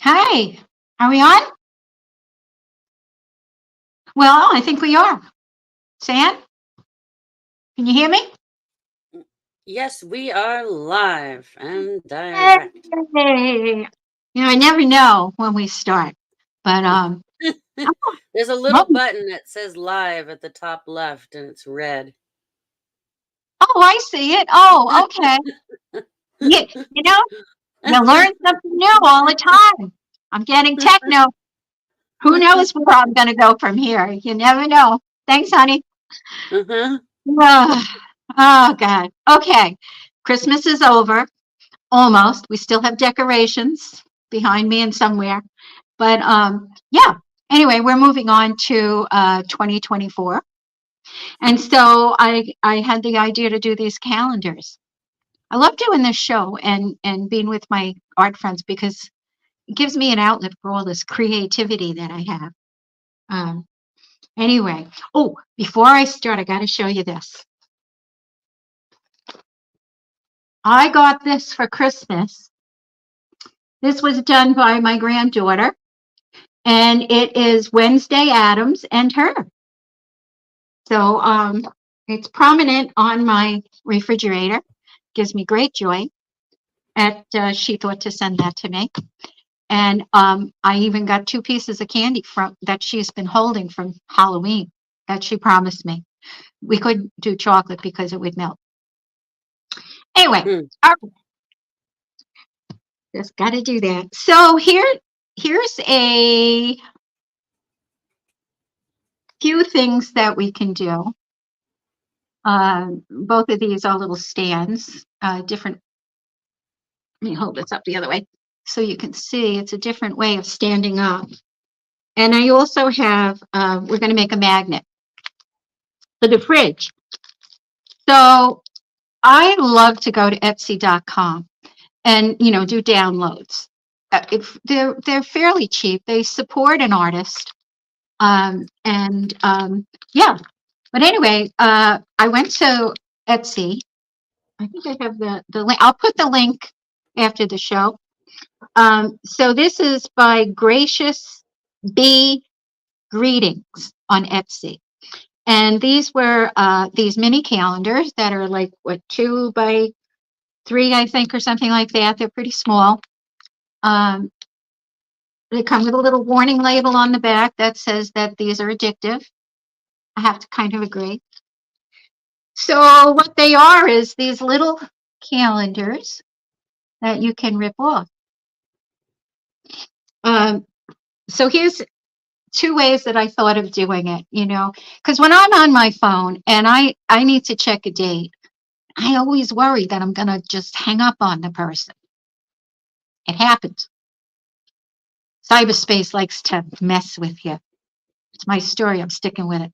Hi, are we on? Well, I think we are. Sam, can you hear me? Yes, we are live and direct. Hey. I never know when we start, but There's a little oh, button that says live at the top left and it's red. oh, I see it. Oh, okay. You, you know, you learn something new all the time. I'm getting techno. Who knows where I'm going to go from here? You never know. Thanks, honey. Uh-huh. Oh, oh, God. Okay. Christmas is over. Almost. We still have decorations behind me and somewhere. But yeah. Anyway, we're moving on to 2024. And so I had the idea to do these calendars. I love doing this show and being with my art friends because it gives me an outlet for all this creativity that I have. Um, anyway, oh, before I start, I got to show you this. I got this for Christmas. This was done by my granddaughter, and it is Wednesday Adams and her. So it's prominent on my refrigerator. Gives me great joy. And she thought to send that to me. And I even got two pieces of candy from that she's been holding from Halloween that she promised me. We couldn't do chocolate because it would melt. Anyway, Hmm. all right, just got to do that. So here's a few things that we can do. Both of these are little stands, different. Let me hold this up the other way so you can see it's a different way of standing up. And I also have, we're going to make a magnet for the fridge. So I love to go to Etsy.com and, do downloads. If they're fairly cheap. They support an artist. And yeah. But anyway, I went to Etsy. I think I have the link. I'll put the link after the show. So this is by Gracious Bee Greetings on Etsy. And these were these mini calendars that are like, what, 2 by 3, I think, or something like that. They're pretty small. Um, they come with a little warning label on the back that says that these are addictive. I have to kind of agree. So what they are is these little calendars that you can rip off. Um, so here's two ways that I thought of doing it, because when I'm on my phone and I need to check a date, I always worry that I'm going to just hang up on the person. It happens. Cyberspace likes to mess with you. It's my story. I'm sticking with it.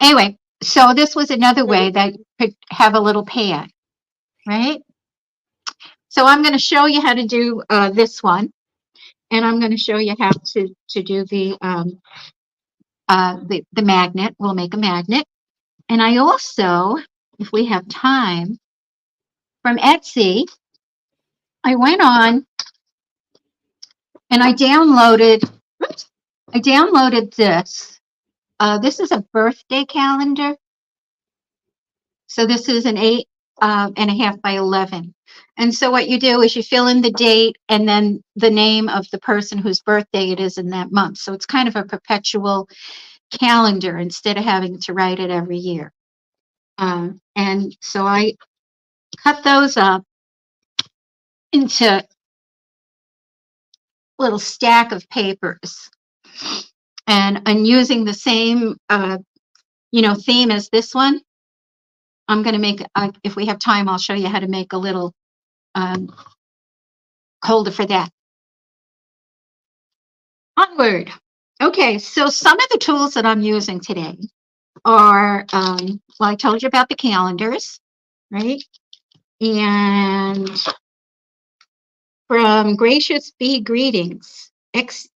Anyway, so this was another way that you could have a little pad, right? So I'm going to show you how to do this one, and I'm going to show you how to do the magnet. We'll make a magnet. And I also, if we have time, from Etsy, I went on and I downloaded this. This is a birthday calendar. So this is an 8.5 by 11. And so what you do is you fill in the date and then the name of the person whose birthday it is in that month. So it's kind of a perpetual calendar instead of having to write it every year. And so I cut those up into a little stack of papers, and using the same theme as this one. I'm going to make, if we have time, I'll show you how to make a little um, holder for that. Onward. Okay, so some of the tools that I'm using today are, well, I told you about the calendars, right? And from Gracious Bee Greetings, it's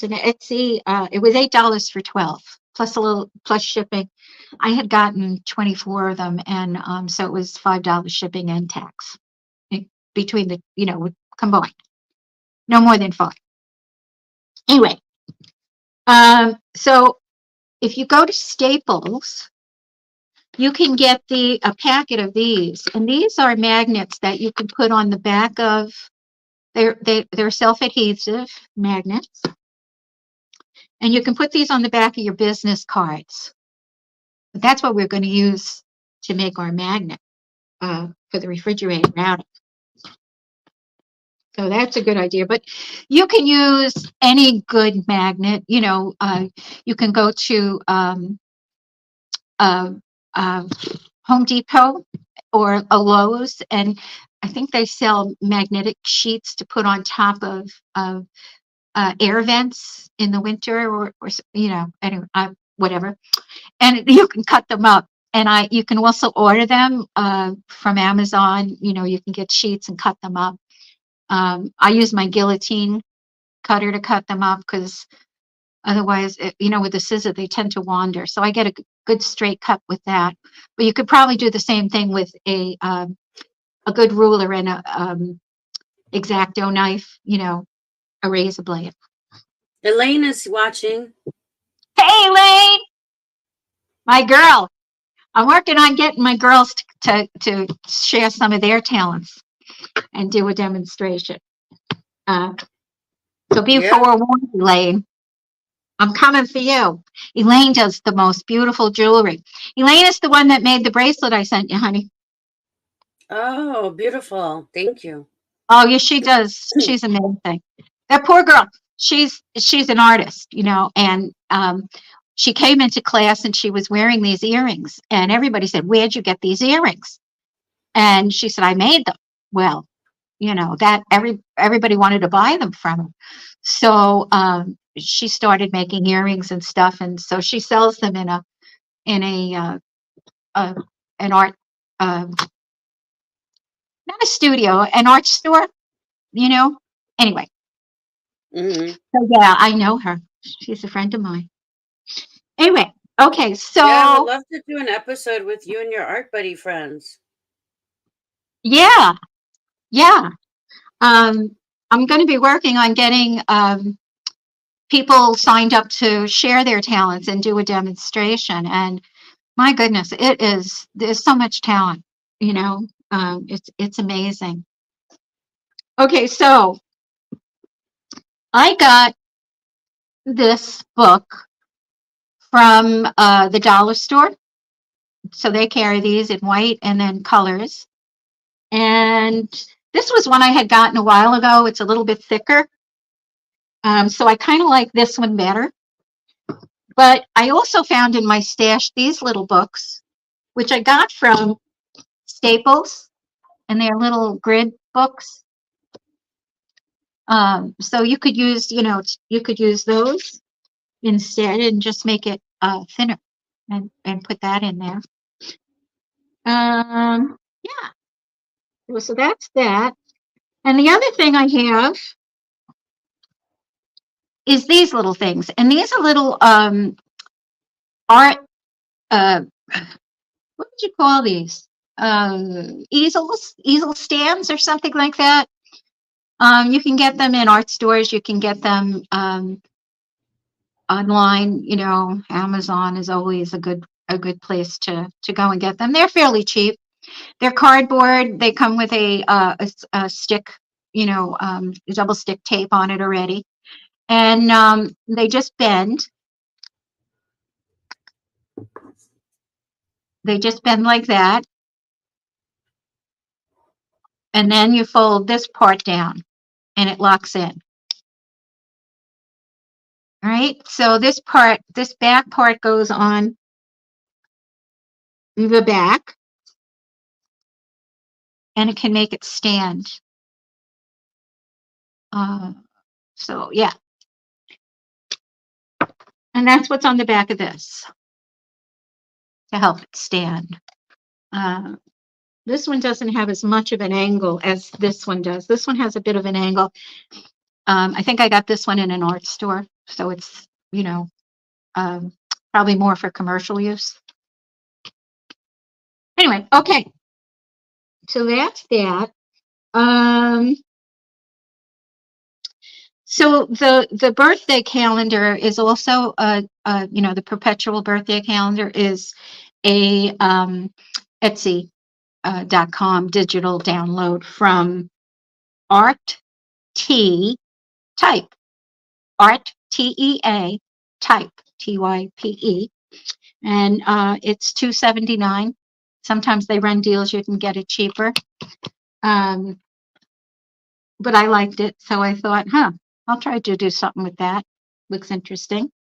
an Etsy, it was $8 for 12, plus a little, plus shipping. I had gotten 24 of them, and so it was $5 shipping and tax between the, combined. No more than 5. Anyway, so if you go to Staples, you can get a packet of these, and these are magnets that you can put on the back of. They're self-adhesive magnets, and you can put these on the back of your business cards. But that's what we're going to use to make our magnet for the refrigerator router. So that's a good idea. But you can use any good magnet. You can go to uh, Home Depot or a Lowe's, and I think they sell magnetic sheets to put on top of air vents in the winter, or anyway, whatever. And you can cut them up. And you can also order them from Amazon. You can get sheets and cut them up. I use my guillotine cutter to cut them up because otherwise, with the scissor, they tend to wander. So I get a good straight cut with that. But you could probably do the same thing with a good ruler and a X-Acto knife, a razor blade. Elaine is watching. Hey, Elaine, my girl. I'm working on getting my girls to share some of their talents and do a demonstration. So be forewarned, Elaine. I'm coming for you. Elaine does the most beautiful jewelry. Elaine is the one that made the bracelet I sent you, honey. Oh, beautiful. Thank you. Oh, yes, she does. She's amazing. That poor girl. She's an artist, and she came into class and she was wearing these earrings, and everybody said, "Where'd you get these earrings?" And she said, "I made them." Well, that everybody wanted to buy them from her. So she started making earrings and stuff, and so she sells them in an art, not a studio, an art store. Anyway. Mm-hmm. So yeah, I know her. She's a friend of mine. Anyway, okay, Yeah, I would so love to do an episode with you and your art buddy friends. yeah, yeah. I'm going to be working on getting people signed up to share their talents and do a demonstration. And my goodness, there's so much talent, it's amazing. Okay, so I got this book from the dollar store. So they carry these in white and then colors. And this was one I had gotten a while ago. It's a little bit thicker. So I kind of like this one better. But I also found in my stash these little books, which I got from Staples, and they're little grid books. So you could use those instead and just make it thinner and put that in there. Yeah. So that's that. And the other thing I have is these little things. And these are little art, what would you call these? Easel stands or something like that. You can get them in art stores. You can get them online. Amazon is always a good place to go and get them. They're fairly cheap. They're cardboard. They come with a stick, double stick tape on it already, and they just bend. They just bend like that, and then you fold this part down, and it locks in. All right. So this back part goes on the back, and it can make it stand. So yeah. And that's what's on the back of this to help it stand. This one doesn't have as much of an angle as this one does. This one has a bit of an angle. I think I got this one in an art store, so it's, probably more for commercial use. Anyway, okay. So that's that. So the birthday calendar is also the perpetual birthday calendar is a Etsy .com digital download from Art T Type Art TEA Type TYPE, and it's $2.79. Sometimes they run deals; you can get it cheaper. Um, but I liked it, so I thought, I'll try to do something with that. Looks interesting.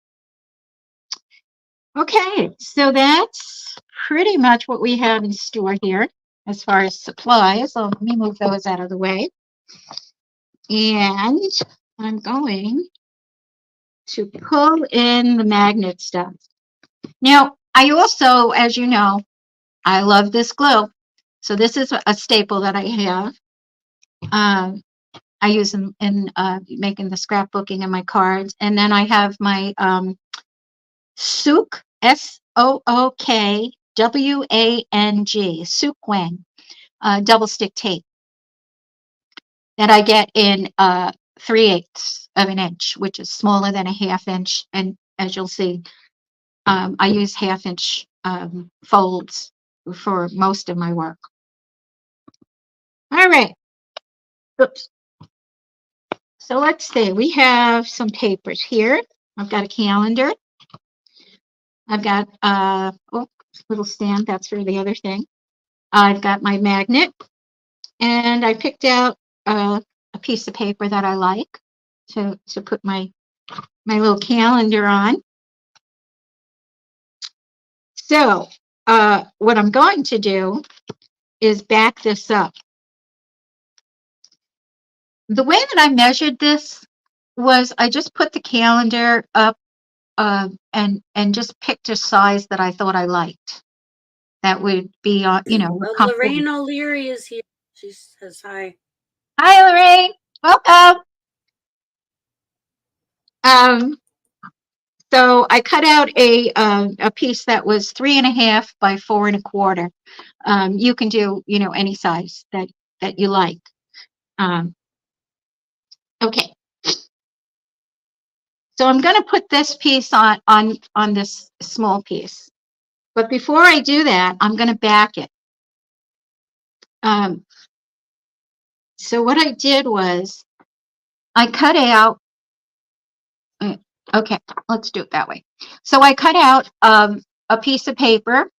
Okay, so that's pretty much what we have in store here as far as supplies. So let me move those out of the way. And I'm going to pull in the magnet stuff. Now, I also, as you know, I love this glue. So this is a staple that I have. I use in making the scrapbooking and my cards. And then I have my Sook, SOOKWANG, Sookwang, double stick tape that I get in 3/8 of an inch, which is smaller than a 1/2 inch. And as you'll see, I use 1/2 inch folds for most of my work. All right. Oops. So let's see. We have some papers here. I've got a calendar. I've got little stand. That's for the other thing. I've got my magnet, and I picked out a piece of paper that I like to put my little calendar on. So what I'm going to do is back this up. The way that I measured this was I just put the calendar up and just picked a size that I thought I liked. That would be, Well, comfortable. Lorraine O'Leary is here. She says hi. Hi, Lorraine. Welcome. So I cut out a piece that was 3.5 by 4.25. You can do, any size that you like. Okay. So I'm going to put this piece on this small piece. But before I do that, I'm going to back it. So what I did was I cut out, okay, let's do it that way. So I cut out a piece of paper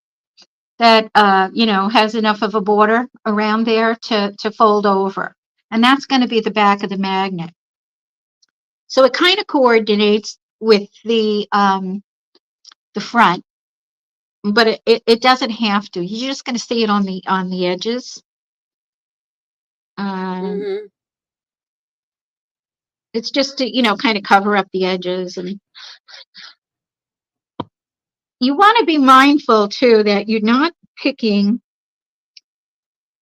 that, has enough of a border around there to fold over. And that's going to be the back of the magnet. So it kind of coordinates with the front, but it doesn't have to. You're just going to see it on the edges. Mm-hmm. It's just to, kind of cover up the edges. And you want to be mindful too that you're not picking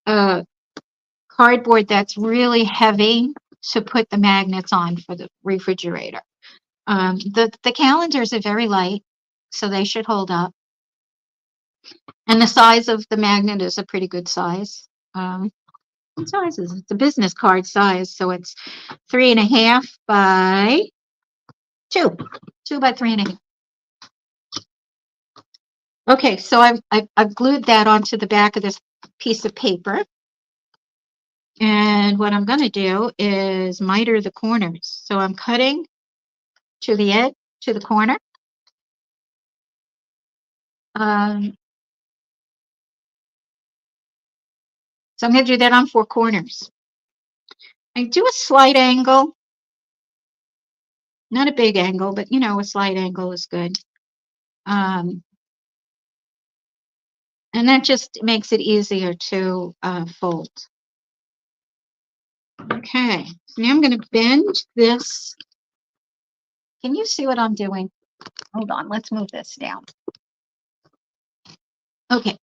cardboard that's really heavy to put the magnets on for the refrigerator. The calendars are very light, so they should hold up. And the size of the magnet is a pretty good size. What size is it? It's a business card size, so it's 3.5 by 2. 2 by 3.5. Okay, so I've glued that onto the back of this piece of paper. And what I'm going to do is miter the corners. So I'm cutting to the edge, to the corner. So I'm going to do that on 4 corners. I do a slight angle. Not a big angle, but a slight angle is good. And that just makes it easier to fold. Okay, so now I'm going to bend this. Can you see what I'm doing? Hold on, let's move this down. Okay.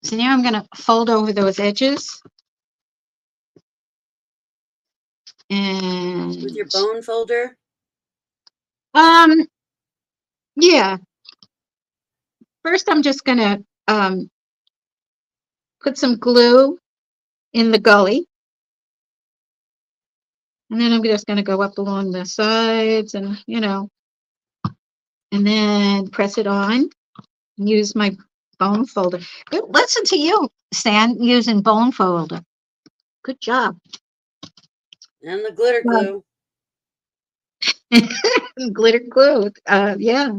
So now I'm going to fold over those edges. And With your bone folder? Yeah. First I'm just going to put some glue in the gully. And then I'm just going to go up along the sides and, and then press it on. Use my bone folder. Good, listen to you, Stan, using bone folder. Good job. And the glitter Well, glue. glitter glue. Yeah,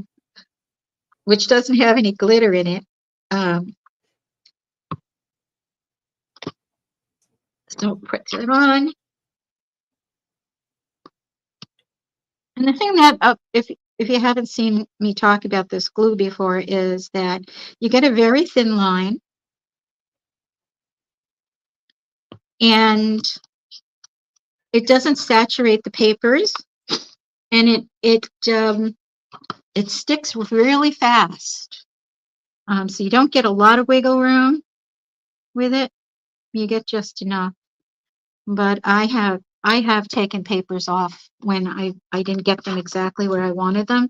which doesn't have any glitter in it. So press it on. And the thing that, if you haven't seen me talk about this glue before, is that you get a very thin line, and it doesn't saturate the papers, and it sticks really fast. So you don't get a lot of wiggle room with it. You get just enough. But I have taken papers off when I didn't get them exactly where I wanted them.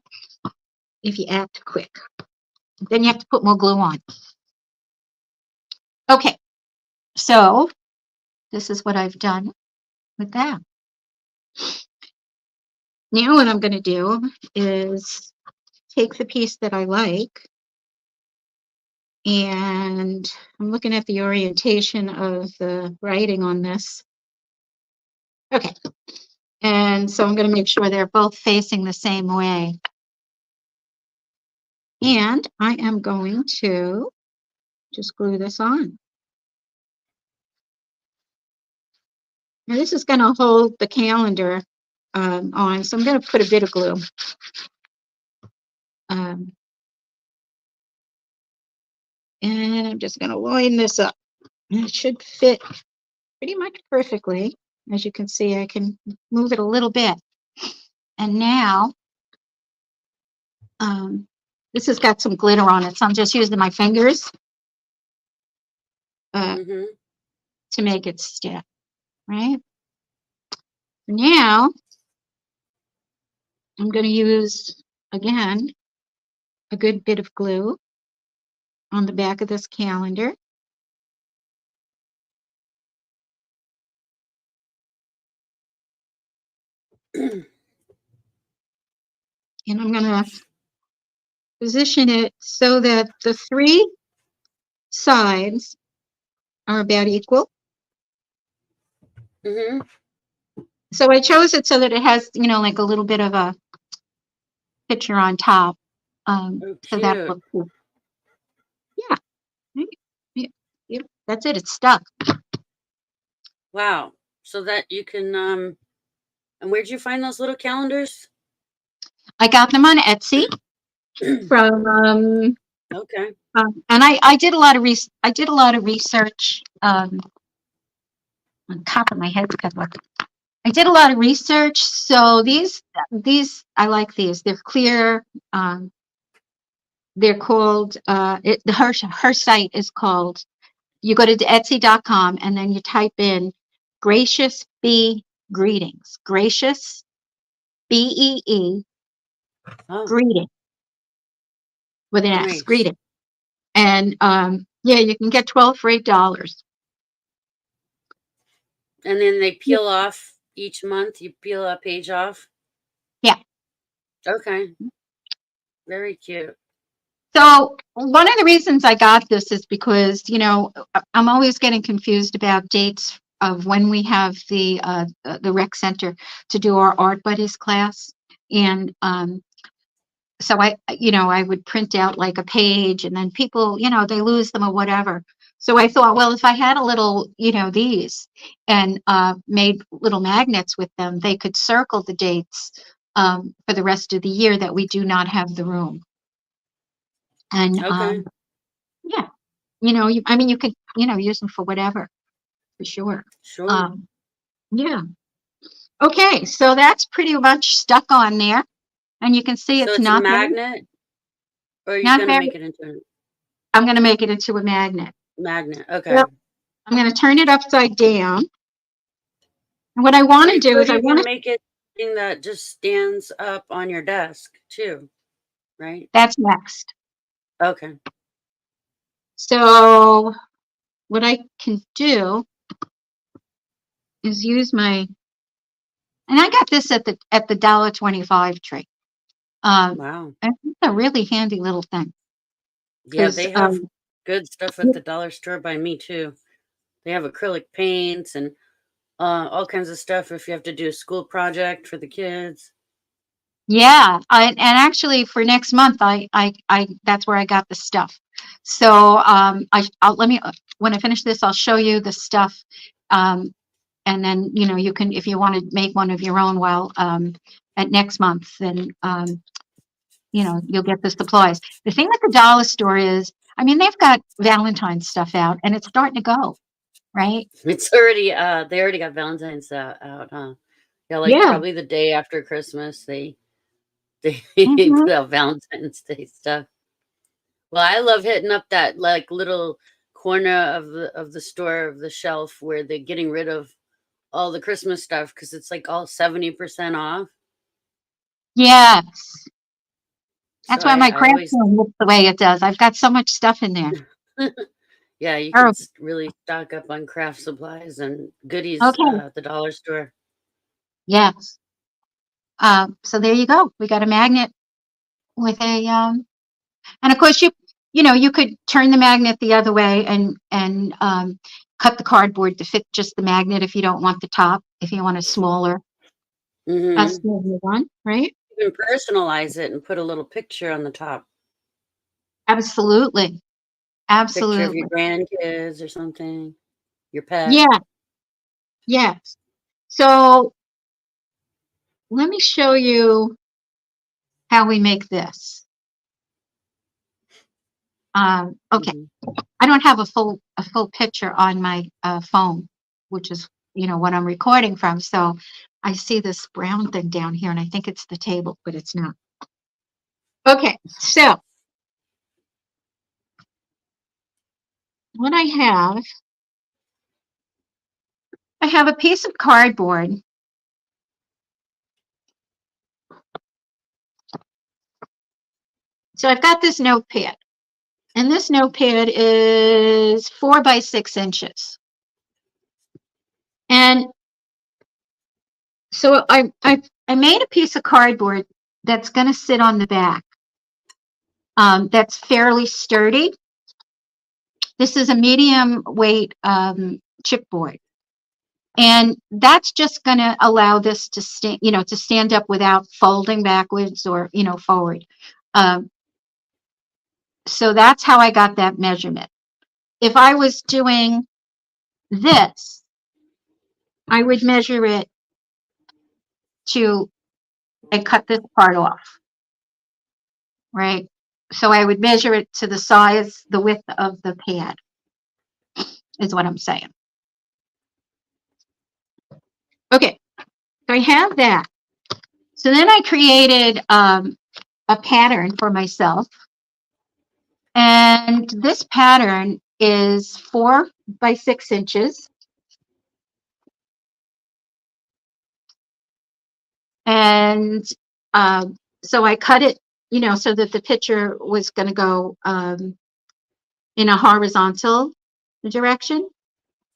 If you act quick, then you have to put more glue on. Okay, so this is what I've done with that. Now what I'm going to do is take the piece that I like, and I'm looking at the orientation of the writing on this. Okay, and so I'm going to make sure they're both facing the same way. And I am going to just glue this on. Now this is going to hold the calendar on, so I'm going to put a bit of glue. And I'm just going to line this up. And it should fit pretty much perfectly. As you can see, I can move it a little bit. And now, this has got some glitter on it, so I'm just using my fingers Mm-hmm. to make it stick, right? Now, I'm going to use, again, a good bit of glue on the back of this calendar. And I'm going to position it so that the three sides are about equal. Mm-hmm. So I chose it so that it has, like a little bit of a picture on top. Oh, So that cute. looks cool. Yeah. Yeah. That's it. It's stuck. Wow. So that you can and where'd you find those little calendars? I got them on Etsy from Okay. and I did a lot of research on top of my head because I did a lot of research. So these I like these. They're clear. They're called her site is called, you go to Etsy.com and then you type in Gracious Bee Greetings. Gracious BEE Oh, greeting with an S, nice. greeting. And yeah, you can get 12 for $8. And then they peel off each month. You peel a page off. Yeah. Okay. Very cute. So one of the reasons I got this is because, I'm always getting confused about dates of when we have the rec center to do our Art Buddies class. And so I would print out like a page, and then people, they lose them or whatever. So I thought, well, if I had a little, these and made little magnets with them, they could circle the dates for the rest of the year that we do not have the room. And Okay. yeah, you could, use them for whatever, for sure. Sure. Um, yeah. Okay, so that's pretty much stuck on there, and you can see So it's it's a not very, magnet, or are you not gonna very. make it into a I'm going to make it into a magnet. magnet? Okay. Yep. I'm going to turn it upside down. And what I Or want to you do could is I want even to, make it something that just stands up on your desk too, right? that's next. Okay. So what I can do is use my And I got this at the $1.25 tree. Wow. And it's a really handy little thing Yeah, because they have good stuff at the dollar store by me too. They have acrylic paints and all kinds of stuff if you have to do a school project for the kids. yeah, and actually for next month, I that's where I got the stuff. So I'll let me when I finish this, I'll show you the stuff, and then you can if you want to make one of your own while at next month, then you'll get the supplies. The thing with the dollar store is, I mean, they've got Valentine's stuff out, and it's starting to go, right? It's already they already got Valentine's out, huh? Yeah, like Yeah. probably the day after Christmas they Hmm. put out Valentine's Day stuff. Well, I love hitting up that like little corner of the store of the shelf where they're getting rid of all the Christmas stuff because it's like all 70% off. Yeah. So That's why my I craft always room looks the way it does. I've got so much stuff in there. yeah, you can Oh, really stock up on craft supplies and goodies okay. at the dollar store. Yes. So there you go. We got a magnet with a and of course you could turn the magnet the other way and cut the cardboard to fit just the magnet if you don't want the top, if you want a Hmm. smaller one, right? You can personalize it and put a little picture on the top, Absolutely. picture of your Absolutely. grandkids or something, your pet. Yeah, yes. So let me show you how we make this. Okay. Mhm. I don't have a full picture on my phone, which is what I'm recording from. So I see this brown thing down here, and I think it's the table, but it's not. Okay, so what I have a piece of cardboard. So I've got this notepad, and this notepad is 4 by 6 inches. And so I made a piece of cardboard that's going to sit on the back. That's fairly sturdy. This is a medium weight chipboard, and that's just going to allow this to stand up without folding backwards or forward. Um, so that's how I got that measurement. If I was doing this, I would measure it to and cut this part off, right? So I would measure it to the size, the width of the pad, is what I'm saying. Okay, so I have that. So then I created a pattern for myself. And this pattern is 4 by 6 inches. And so I cut it, so that the picture was going to go in a horizontal direction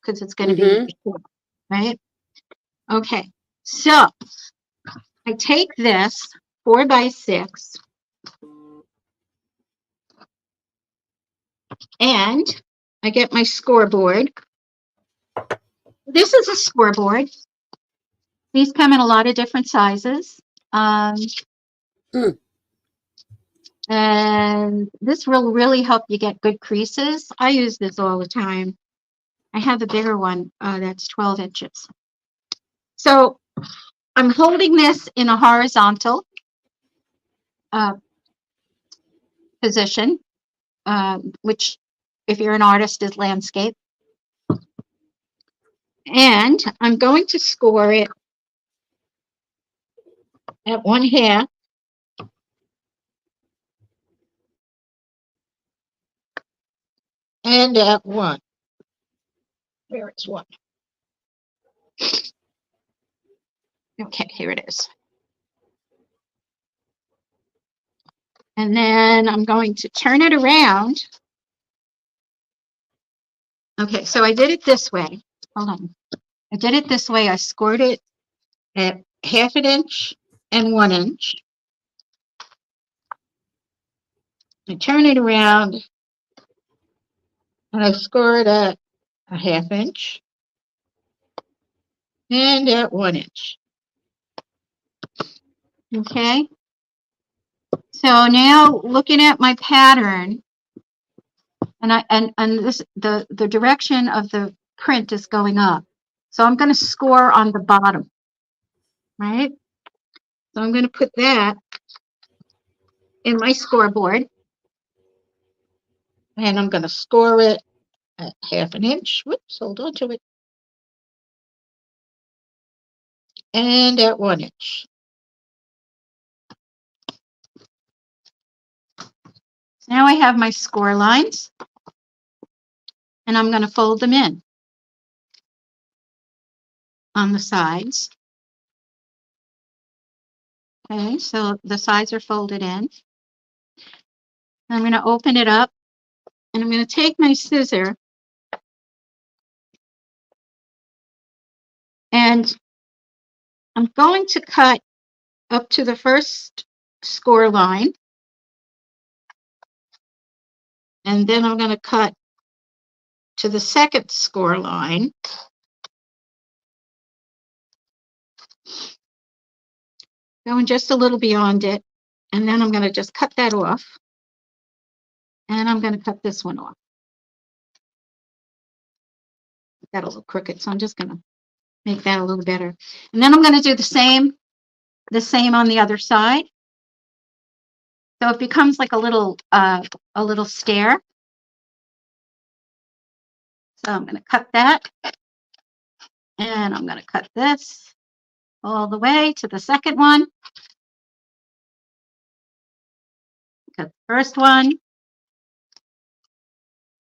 because it's going to be Mhm. short, right? Okay, so I take this 4 by 6 and I get my scoreboard. This is a scoreboard. These come in a lot of different sizes. Hmm. And this will really help you get good creases. I use this all the time. I have a bigger one that's 12 inches. So I'm holding this in a horizontal uh, position, which if you're an artist is landscape. And I'm going to score it at 1/2. And at 1. Where is 1? Okay, here it is. And then I'm going to turn it around. Okay, so I did it this way. Hold on. I did it this way. I scored it at half an inch and 1 inch. I turn it around and I score it at a half inch and at 1 inch. Okay. So now looking at my pattern, and this the direction of the print is going up. So I'm going to score on the bottom, right? So I'm going to put that in my scoreboard, and I'm going to score it at half an inch. Whoops, hold on to it. And at 1 inch. So now I have my score lines, and I'm going to fold them in on the sides. Okay, so the sides are folded in. I'm going to open it up, and I'm going to take my scissor and I'm going to cut up to the first score line, and then I'm going to cut to the second score line. Going just a little beyond it, and then I'm going to just cut that off, and I'm going to cut this one off. Got a little crooked, so I'm just going to make that a little better. And then I'm going to do the same on the other side. So it becomes like a little stair. So I'm going to cut that, and I'm going to cut this all the way to the second one. Cut the first one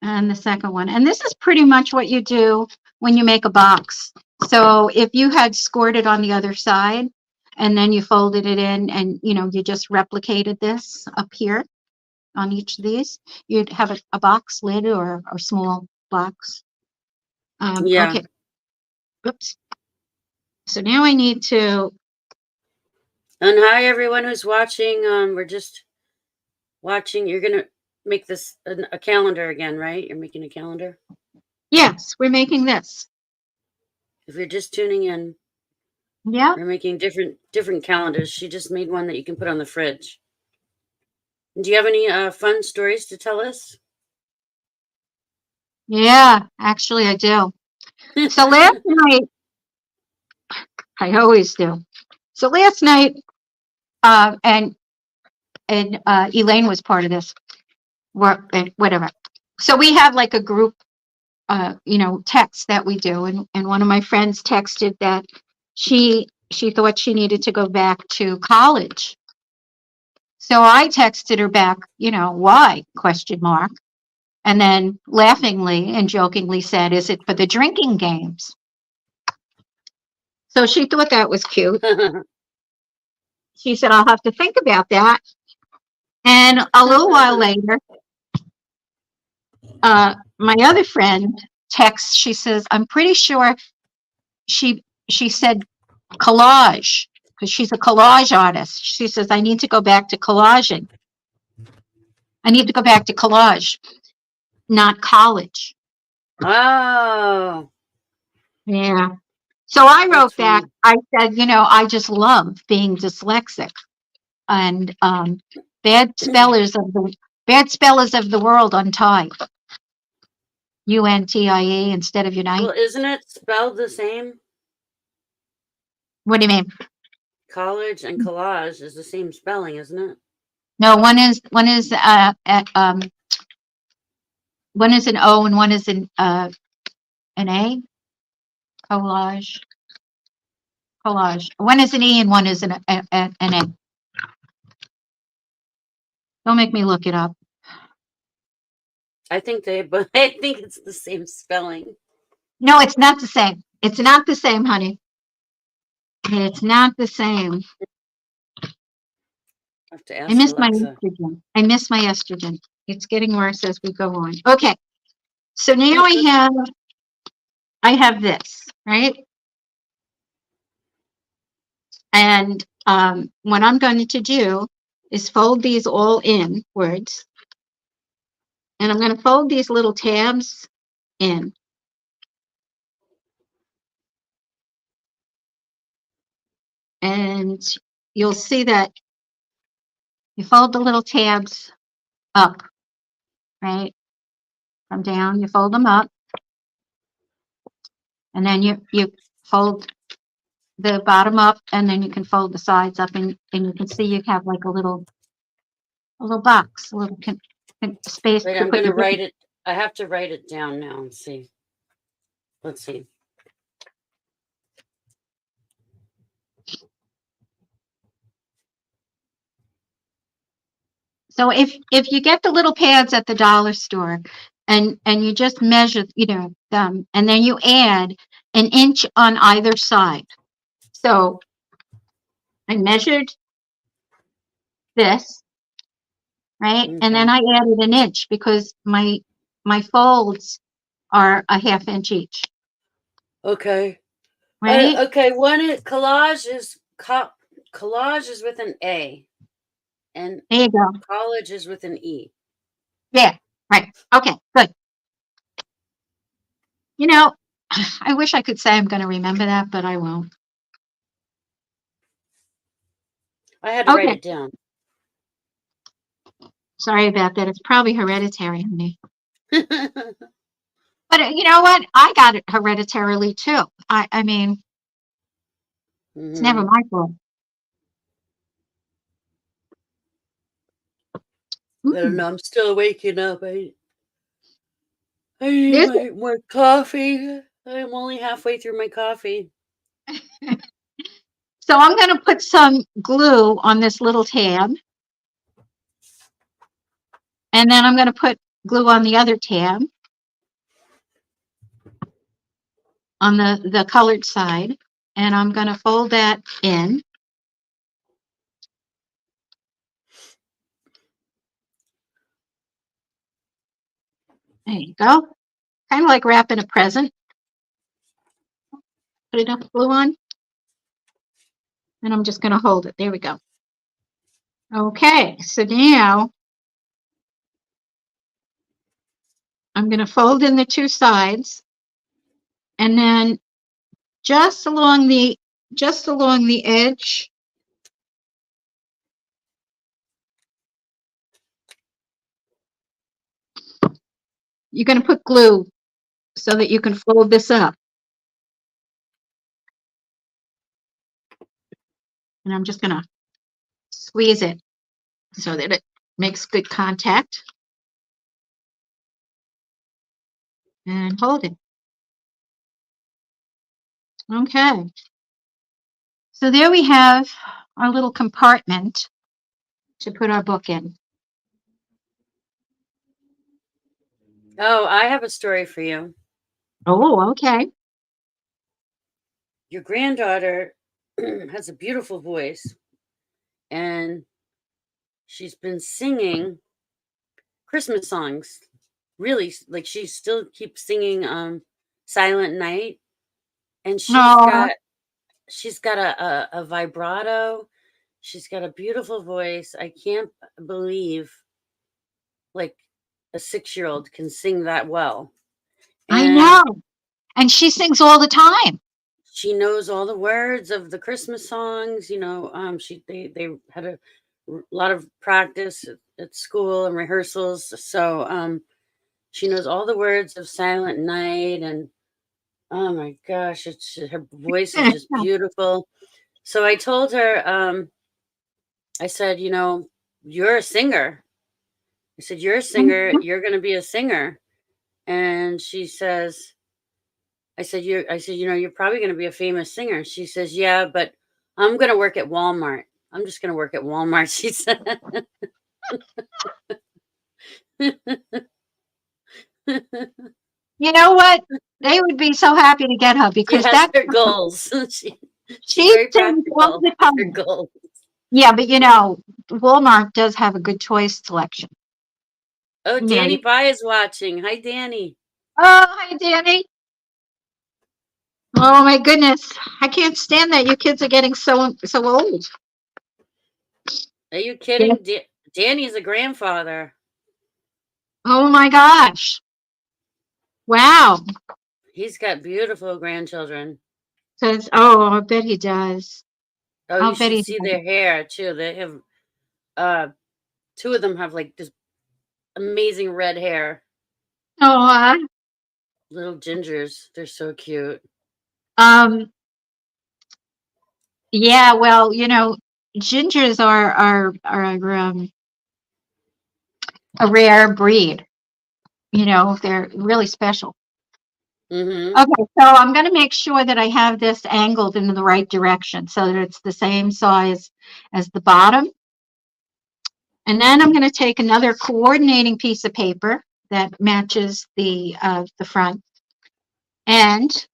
and the second one. And this is pretty much what you do when you make a box. So if you had scored it on the other side and then you folded it in and you just replicated this up here on each of these, you'd have a box lid or a small box. Yeah. Okay. Oops. So now I need to. And hi, everyone who's watching. We're just watching. You're going to make this a calendar again, right? You're making a calendar? Yes, we're making this. If you're just tuning in, yeah, we're making different calendars. She just made one that you can put on the fridge. Do you have any fun stories to tell us? Yeah, actually I do. So last night, I always do. So last night, and Elaine was part of this, whatever. So we have like a group, text that we do, and one of my friends texted that she thought she needed to go back to college. So I texted her back, why? Question mark. And then laughingly and jokingly said, is it for the drinking games? So she thought that was cute. She said, I'll have to think about that. And a little while later, my other friend texts, she says, I'm pretty sure she said collage, because she's a collage artist. She says, I need to go back to collaging. I need to go back to collage, not college. Oh. Yeah. So I wrote That's funny. back, I said, I just love being dyslexic. And bad spellers of the world untie. UNTIE instead of unite. Well, isn't it spelled the same? What do you mean? College and collage is the same spelling, isn't it? No, one is one is an O and one is an A. Collage. One is an E and one is an A. Don't make me look it up. I think it's the same spelling. No, it's not the same. It's not the same, honey. It's not the same. I have to ask I miss my Alexa. estrogen. It's getting worse as we go on. Okay. So now I have this, right? And what I'm going to do is fold these all inwards. And I'm going to fold these little tabs in. And you'll see that you fold the little tabs up, right? From down, you fold them up. And then you fold the bottom up, and then you can fold the sides up, and you can see you have like a little box, a little space Wait, to I'm put gonna your write it. I have to write it down now and see. Let's see. So if you get the little pads at the dollar store, and you just measure, them, and then you add an inch on either side. So I measured this, right? And then Okay. I added an inch because my folds are a ½ inch each, Okay. right? Okay. Collage is with an A, and There you go. college is with an E. Yeah, right. Okay, good. You know, I wish I could say I'm going to remember that, but I won't. I had to write Okay, it down. sorry about that. It's probably hereditary in me. But you know what? I got it hereditarily too. I mean, it's never Hmm. my fault. I don't Mm. know. I'm still waking up. I need This, my more coffee. I'm only halfway through my coffee. so I'm going to put some glue on this little tab, and then I'm going to put glue on the other tab on the colored side, and I'm going to fold that in. There you go. Kind of like wrapping a present. Put enough glue on, and I'm just going to hold it. There we go. Okay, so now I'm going to fold in the two sides, and then just along the edge, you're going to put glue so that you can fold this up. And I'm just going to squeeze it so that it makes good contact, and hold it. Okay. So there we have our little compartment to put our book in. Oh, I have a story for you. Oh, okay. Your granddaughter has a beautiful voice, and she's been singing Christmas songs. Really, like she still keeps singing Silent Night, and Oh, she's got a vibrato. She's got a beautiful voice. I can't believe like a 6-year-old can sing that well. I And know. And she sings all the time. she knows all the words of the Christmas songs. They had a lot of practice at school and rehearsals. So she knows all the words of Silent Night, and oh my gosh, her voice is just beautiful. So I told her, I said, you're a singer. I said, you're a singer. You're going to be a singer. And she says, I said, you're probably going to be a famous singer. She says, yeah, but I'm going to work at Walmart. I'm just going to work at Walmart. She said, You know what? They would be so happy to get her she because has her goals. She's she very sings all practical the with her time. goals. Yeah, but Walmart does have a good choice selection. Oh, You know, Danny Pie is watching. Hi, Danny. oh, hi, Danny. Oh my goodness. I can't stand that you kids are getting so old. Are you Yeah. kidding? Danny's a grandfather. Oh my gosh. Wow. He's got beautiful grandchildren. Says, oh, I bet he does. Oh, I'll you bet should he see does. their hair too. They have uh two of them have like this amazing red hair. Oh, Little gingers. They're so cute. um, yeah, well, gingers are a rare breed. They're really special. Mm-hmm. Okay, so I'm going to make sure that I have this angled in the right direction so that it's the same size as the bottom. And then I'm going to take another coordinating piece of paper that matches the front. And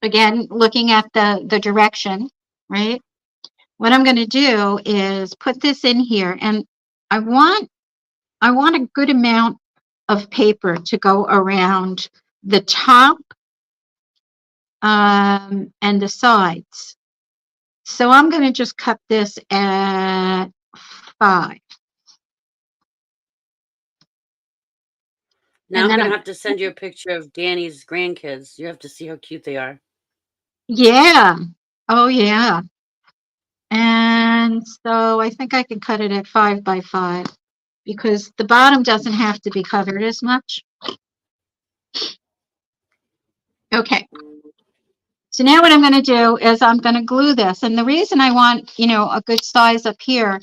again, looking at the direction, right? What I'm going to do is put this in here, and I want a good amount of paper to go around the top and the sides. So I'm going to just cut this at 5. Now And I'm then gonna have to send you a picture of Danny's grandkids. You have to see how cute they are. yeah. Oh, yeah. And so I think I can cut it at 5 by 5 because the bottom doesn't have to be covered as much. Okay. So now what I'm going to do is I'm going to glue this. And the reason I want, a good size up here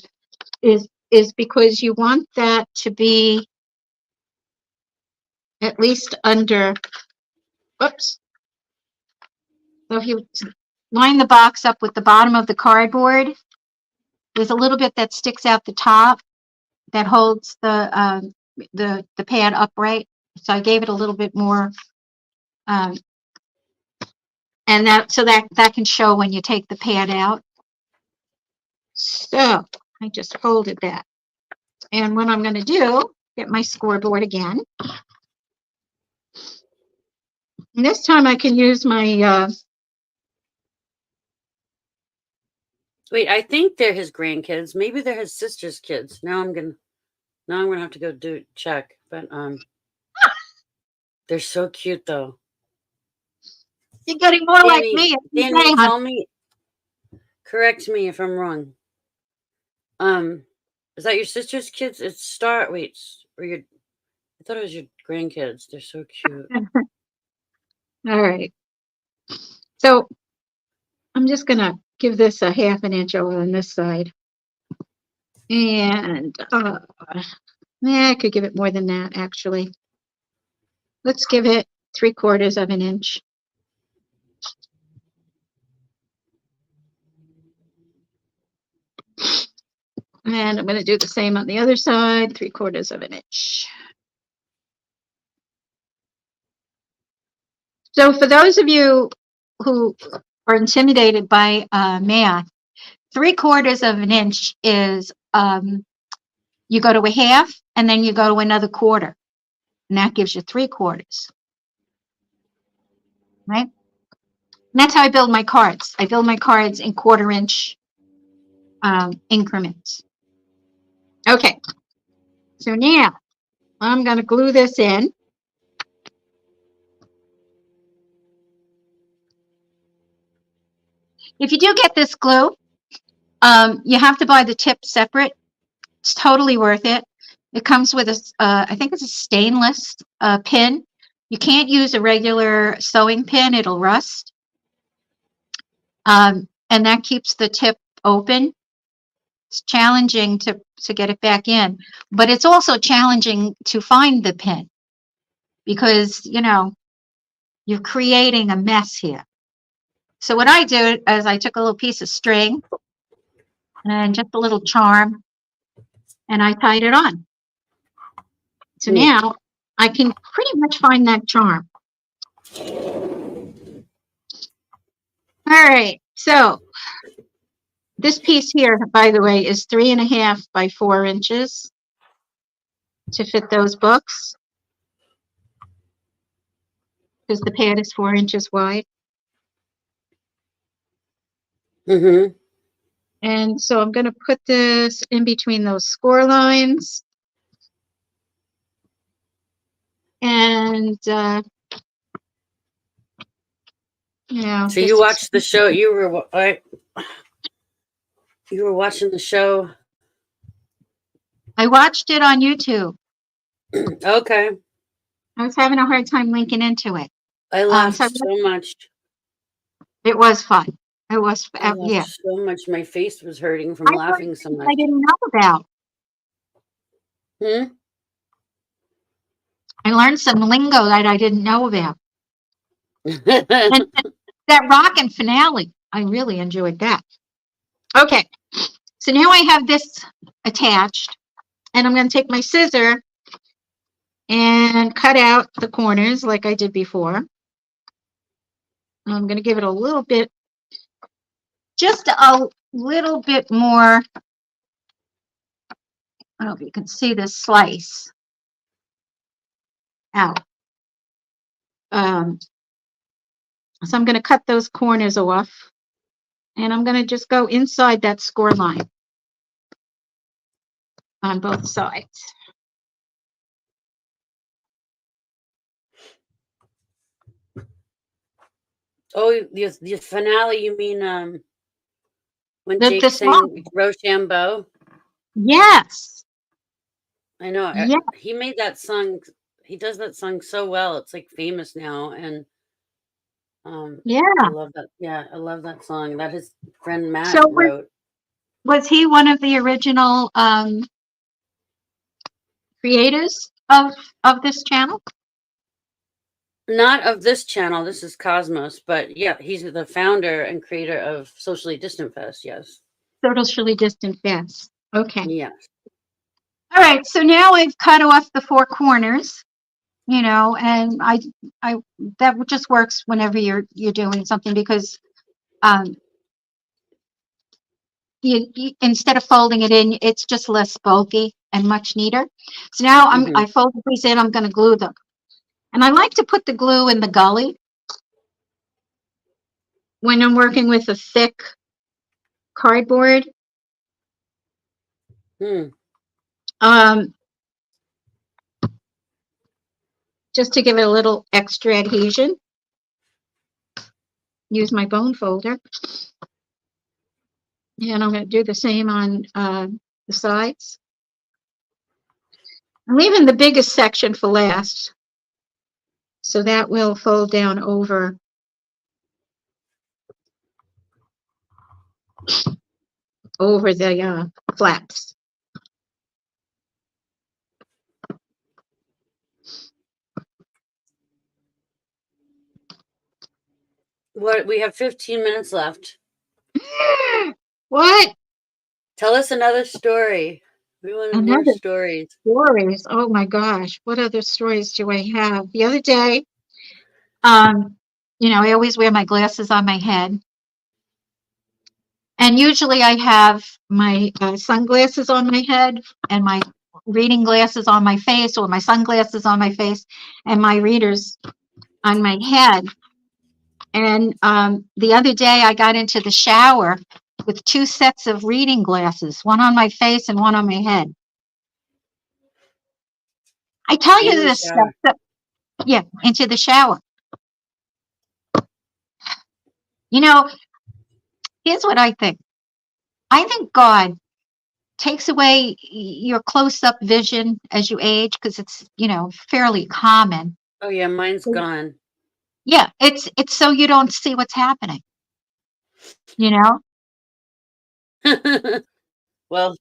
is because you want that to be at least under, oops. So if you line the box up with the bottom of the cardboard, there's a little bit that sticks out the top that holds the pad upright. So I gave it a little bit more, um, and that can show when you take the pad out. So I just folded that. And what I'm going to do, get my scoreboard again. And this time I can use my, Wait, I think they're his grandkids. Maybe they're his sister's kids. Now I'm gonna have to go do check. But they're so cute though. you're getting more like Danny, me. Danny, tell me, correct me if I'm wrong. Is that your sister's kids? It's Star. Wait, or your? I thought it was your grandkids. They're so cute. All right. So I'm just going to give this a 1/2 inch over on this side. And I could give it more than that, actually. Let's give it 3/4 of an inch. And I'm going to do the same on the other side, 3/4 of an inch. So for those of you who are intimidated by math, 3/4 of an inch is you go to a half and then you go to another quarter. And that gives you 3/4, right? And that's how I build my cards. I build my cards in 1/4 inch increments. Okay, so now I'm going to glue this in. If you do get this glue, you have to buy the tip separate. It's totally worth it. It comes with I think it's a stainless pin. You can't use a regular sewing pin, it'll rust. And that keeps the tip open. It's challenging to get it back in, but it's also challenging to find the pin because, you're creating a mess here. So what I did is I took a little piece of string and just a little charm and I tied it on. So now I can pretty much find that charm. All right, so this piece here, by the way, is 3.5 by 4 inches to fit those books because the pad is 4 inches wide. Mm-hmm. And so I'm going to put this in between those score lines. And, So you watched the show. You were watching the show. I watched it on YouTube. Okay. I was having a hard time linking into it. I laughed so much. It was fun. It was, I laughed yeah. so much. My face was hurting from laughing so much. I didn't know about. Hmm? I learned some lingo that I didn't know about. And that rockin' finale, I really enjoyed that. Okay, so now I have this attached, and I'm going to take my scissor and cut out the corners like I did before. I'm going to give it a little bit, just a little bit more. I don't know if you can see this slice out. So I'm going to cut those corners off, and I'm going to just go inside that score line on both sides. Oh, the finale, you mean when The Jake sang song. Rochambeau? Yes. I know. Yeah. He made that song. He does that song so well. It's like famous now, and Yeah. I love that. Yeah, I love that song that his friend Matt So wrote. was he one of the original creators of this channel? Not of this channel. This is Cosmos, but yeah, he's the founder and creator of Socially Distant Fest. Yes. Socially Distant Fest. Okay. Yes. All right. So now I've cut off the four corners, and I that just works whenever you're doing something, because you instead of folding it in, it's just less bulky and much neater. So now I folded these in. I'm going to glue them, and I like to put the glue in the gully when I'm working with a thick cardboard. Just to give it a little extra adhesion. Use my bone folder. And I'm going to do the same on the sides. I'm leaving the biggest section for last, so that will fold down over the flaps. What, we have 15 minutes left. What? Tell us another story. We want more stories. Stories. Oh my gosh. What other stories do I have? The other day, I always wear my glasses on my head. And usually I have my sunglasses on my head and my reading glasses on my face, or my sunglasses on my face and my readers on my head. And the other day I got into the shower with two sets of reading glasses, one on my face and one on my head. I tell you this stuff. Yeah, into the shower. Here's what I think. I think God takes away your close-up vision as you age, because it's, fairly common. Oh yeah, mine's gone. Yeah, it's so you don't see what's happening. Well,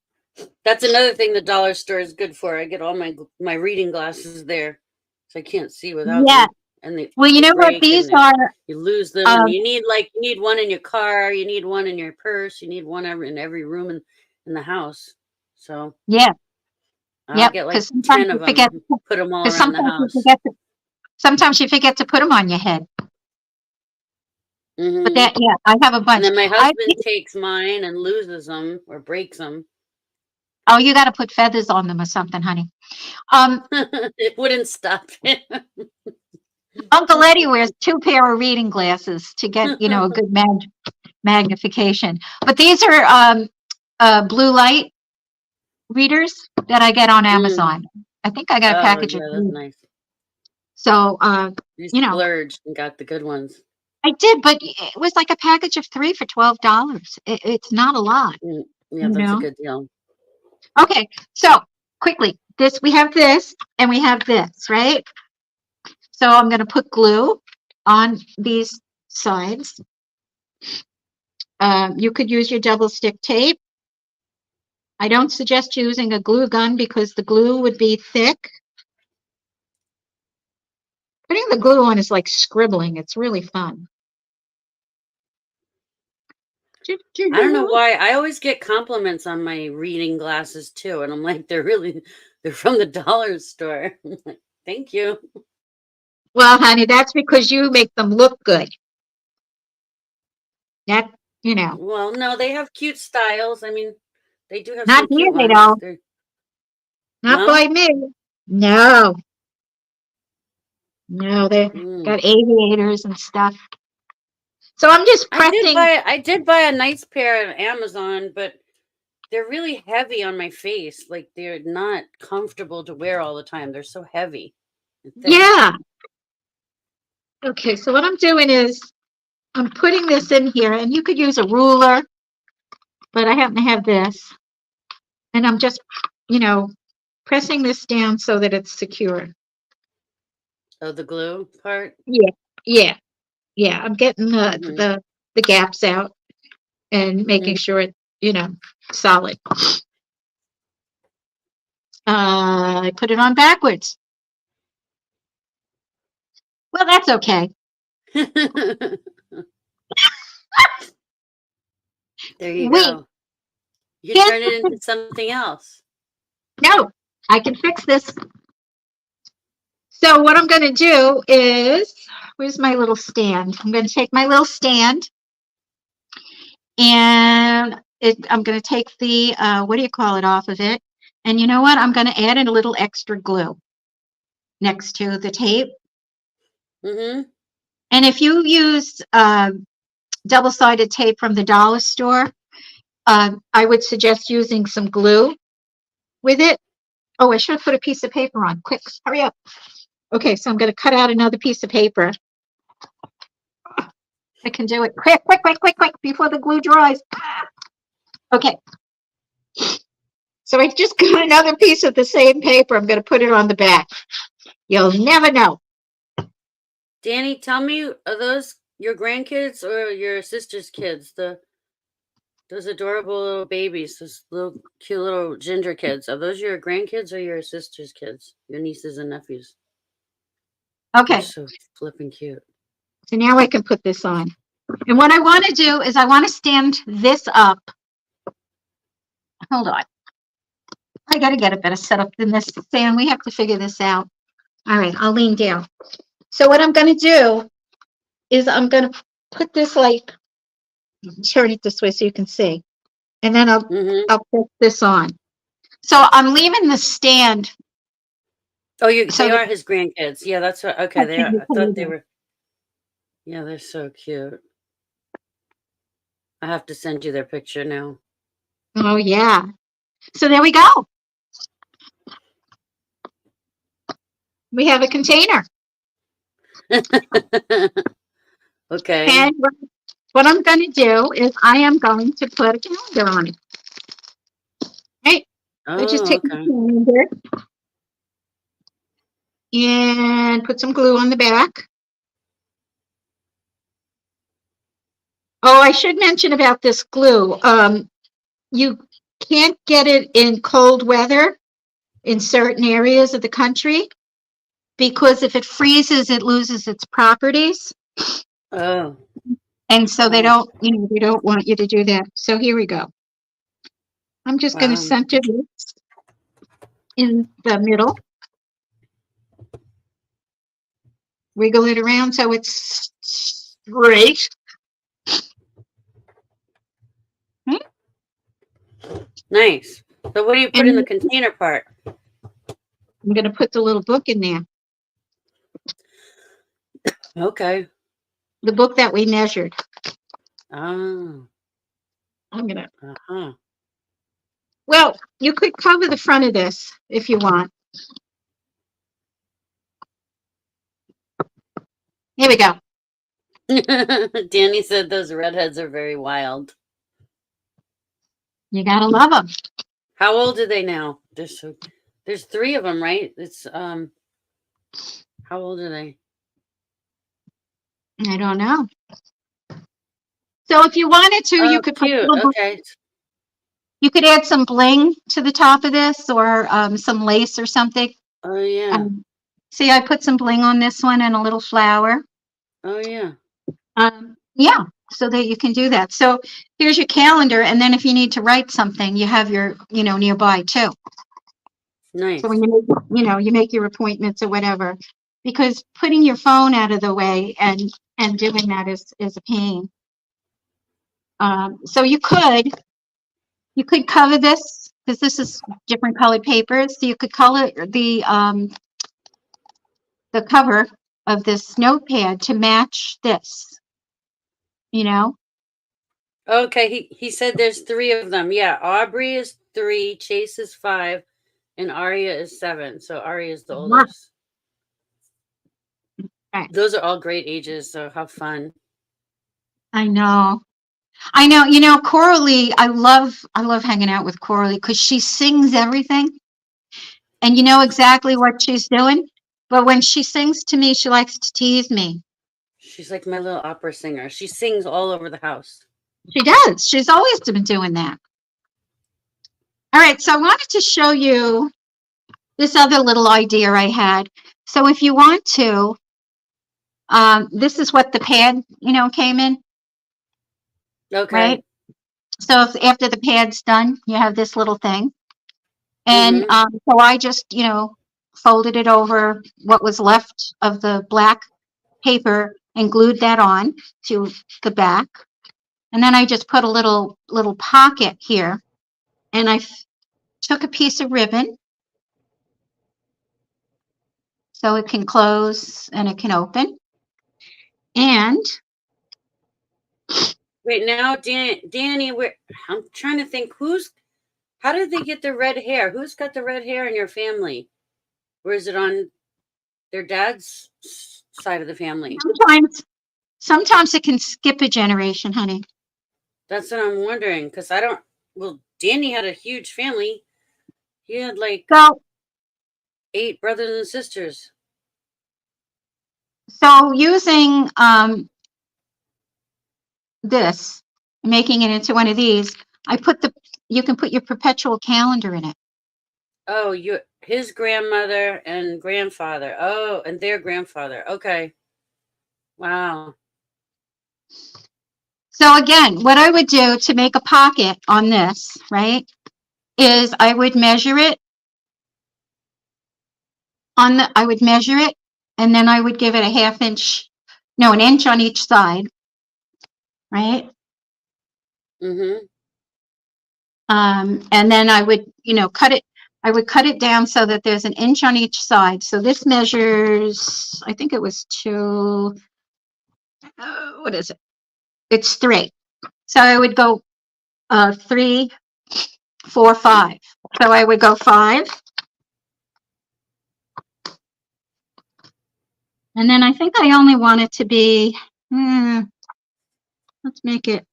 that's another thing the dollar store is good for. I get all my reading glasses there, so I can't see without them. And well, you know what these are? You lose them, and you need one in your car, you need one in your purse, you need one in every room in the house. So yeah, I'll get like 10 of them, put them all around the house. Sometimes you forget to put them on your head. But I have a bunch. And then my husband takes mine and loses them or breaks them. Oh, you got to put feathers on them or something, honey. It wouldn't stop him. Uncle Eddie wears 2 pair of reading glasses to get, a good magnification. But these are blue light readers that I get on Mm. Amazon. I think I got a Oh, package of yeah, that's 3. nice. So, You you know, splurged and got the good ones. I did, but it was like a package of 3 for $12. It's not a lot, Mm. Yeah, you that's a know? good deal. Okay, so quickly, we have this and we have this, right? So I'm going to put glue on these sides. You could use your double stick tape. I don't suggest using a glue gun because the glue would be thick. Putting the glue on is like scribbling. It's really fun. I don't know why. I always get compliments on my reading glasses too, and I'm like, they're from the dollar store. I'm like, thank you. Well, honey, that's because you make them look good. That, you know, Well, no, they have cute styles. I mean, they do have not some here cute they ones. don't. They're Not no. by me. No, no, they Mm. got aviators and stuff. So I'm just pressing. I did buy a nice pair on Amazon, but they're really heavy on my face. Like they're not comfortable to wear all the time. They're so heavy and thick. Yeah. Okay, so what I'm doing is I'm putting this in here, and you could use a ruler, but I happen to have this. And I'm just, you know, pressing this down so that it's secure. Oh, the glue part. Yeah, yeah, yeah. I'm getting Mm-hmm. the gaps out and making sure it's, you know, solid. I put it on backwards. Well, that's okay. Mm-hmm. There you Wait, go. You can here's turn it the into thing. something else. No, I can fix this. So what I'm going to do is, where's my little stand? I'm going to take my little stand and I'm going to take the, what do you call it, off of it. And you know what? I'm going to add in a little extra glue next to the tape. Mm-hmm. And if you use double-sided tape from the dollar store, I would suggest using some glue with it. Oh, I should have put a piece of paper on. Quick, hurry up. Okay, so I'm going to cut out another piece of paper. I can do it quick, quick, quick, quick, quick, before the glue dries. Okay. So I just got another piece of the same paper. I'm going to put it on the back. You'll never know. Danny, tell me, are those your grandkids or your sister's kids? Those adorable little babies, those little cute little ginger kids. Are those your grandkids or your sister's kids? Your nieces and nephews? They're Okay, so flipping cute. so now I can put this on. And what I want to do is I want to stand this up. Hold on. I got to get a better setup than this stand. We have to figure this out. All right, I'll lean down. So what I'm going to do is I'm going to put this like, turn it this way so you can see. And then Mm-hmm. I'll put this on. So I'm leaving the stand Oh, so they that are his grandkids. Yeah, that's what. Okay, they are. I thought they were. Yeah, they're so cute. I have to send you their picture now. Oh yeah. So there we go. We have a container. Okay. And what I'm going to do is I am going to put a calendar on it. Right? So just Oh, take the okay. calendar and put some glue on the back. Oh, I should mention about this glue. You can't get it in cold weather in certain areas of the country because if it freezes, it loses its properties. Oh, And so they wow. don't, they don't want you to do that. So here we go. I'm just going to Wow. center this in the middle, wiggle it around so it's straight. Hmm? Nice. So what do you put in the And container part? I'm going to put the little book in there, Okay. the book that we measured. Oh, I'm gonna, uh-huh. well, you could cover the front of this if you want. Here we go. Danny said those redheads are very wild. You gotta love them. How old are they now? There's three of them, right? It's how old are they? I don't know. So if you wanted to, you Oh, could put cute. Okay. you could add some bling to the top of this, or some lace or something. Oh yeah. See, I put some bling on this one and a little flower. Oh yeah. Yeah, so that you can do that. So here's your calendar, and then if you need to write something, you have your, nearby too. So when Nice. you make your appointments or whatever, because putting your phone out of the way and doing that is a pain. So you could cover this, because this is different colored papers. So you could color the cover of this notepad to match this, you know? Okay, he said there's three of them. Yeah, Aubrey is 3, Chase is 5, and Aria is 7. So Aria is the Yeah. oldest. Right. Those are all great ages, so how fun. I know. Coralie, I love hanging out with Coralie because she sings everything and you know exactly what she's doing. But when she sings to me, she likes to tease me. She's like my little opera singer. She sings all over the house. She does. She's always been doing that. All right, so I wanted to show you this other little idea I had. So if you want to, this is what the pad, came in, right? Okay. So if after the pad's done, you have this little thing. And Mm-hmm. so I just, folded it over what was left of the black paper and glued that on to the back. And then I just put a little pocket here, and I took a piece of ribbon so it can close and it can open. And Wait, now Danny, I'm trying to think how did they get the red hair? Who's got the red hair in your family? Or is it on their dad's side of the family? sometimes it can skip a generation, honey. That's what I'm wondering, because I don't. Well, Danny had a huge family. He had like So 8 brothers and sisters. so using this, making it into one of these, you can put your perpetual calendar in it. Oh, his grandmother and grandfather. Oh, and their grandfather. Okay. Wow. So again, what I would do to make a pocket on this, right, is I would measure it I would measure it, and then I would give it a half inch, no, an inch on each side, right? Mm-hmm. And then I would, I would cut it down so that there's an inch on each side. So this measures, I think it was what is it? It's 3. So I would go 3, 4, 5. So I would go 5. And then I think I only want it to be, let's make it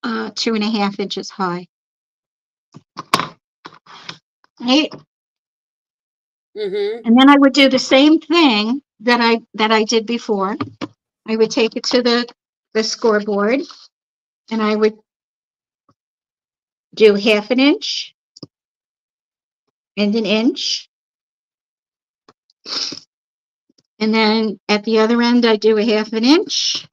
2.5 inches high. Right? Mm-hmm. And then I would do the same thing that I did before. I would take it to the scoreboard, and I would do half an inch and an inch. And then at the other end, I do a half an inch